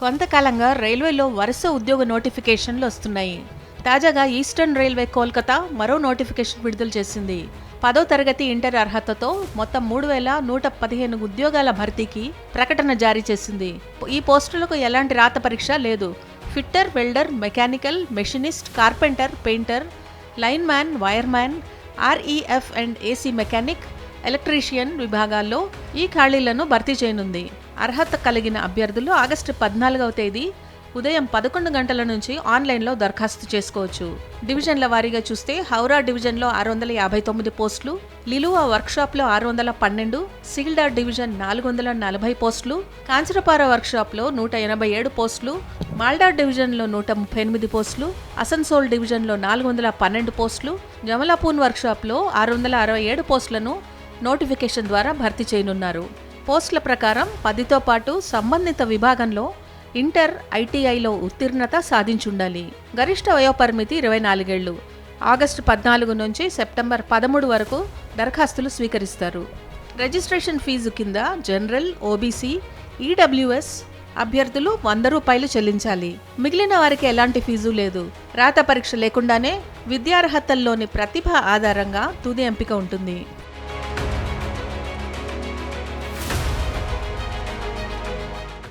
కొంతకాలంగా రైల్వేలో వరుస ఉద్యోగ నోటిఫికేషన్లు వస్తున్నాయి. తాజాగా ఈస్టర్న్ రైల్వే కోల్కతా మరో నోటిఫికేషన్ విడుదల చేసింది. 10వ తరగతి ఇంటర్ అర్హతతో మొత్తం 3115 ఉద్యోగాల భర్తీకి ప్రకటన జారీ చేసింది. ఈ పోస్టులకు ఎలాంటి రాత పరీక్ష లేదు. Fitter, welder, mechanical, machinist, carpenter, painter, line man, wire man, REF and AC mechanic, electrician విభాగాల్లో ఈ ఖాళీలను భర్తీ చేయనుంది. అర్హత కలిగిన అభ్యర్థులు ఆగస్టు 14వ తేదీ ఉదయం 11 గంటల నుంచి ఆన్లైన్లో దరఖాస్తు చేసుకోవచ్చు. డివిజన్ల వారీగా చూస్తే హౌరా డివిజన్లో 659 పోస్టులు, లిలువా వర్క్షాప్లో 612, సీల్డా డివిజన్ 440 పోస్టులు, కాంచరపార వర్క్షాప్లో 187 పోస్టులు, మాల్డా డివిజన్లో 138 పోస్టులు, అసన్సోల్ డివిజన్లో 412 పోస్టులు, జమలాపూన్ వర్క్షాప్లో 667 పోస్టులను నోటిఫికేషన్ ద్వారా భర్తీ చేయనున్నారు. పోస్టుల ప్రకారం 10తో పాటు సంబంధిత విభాగంలో ఇంటర్, ఐటీఐలో ఉత్తీర్ణత సాధించుండాలి. గరిష్ట వయోపరిమితి 24 ఏళ్లు. ఆగస్టు 14 నుంచి సెప్టెంబర్ 13 వరకు దరఖాస్తులు స్వీకరిస్తారు. రిజిస్ట్రేషన్ ఫీజు కింద జనరల్, ఓబీసీ, ఈడబ్ల్యూఎస్ అభ్యర్థులు 100 రూపాయలు చెల్లించాలి. మిగిలిన వారికి ఎలాంటి ఫీజు లేదు. రాత పరీక్ష లేకుండానే విద్యార్హతల్లోని ప్రతిభ ఆధారంగా తుది ఎంపిక ఉంటుంది.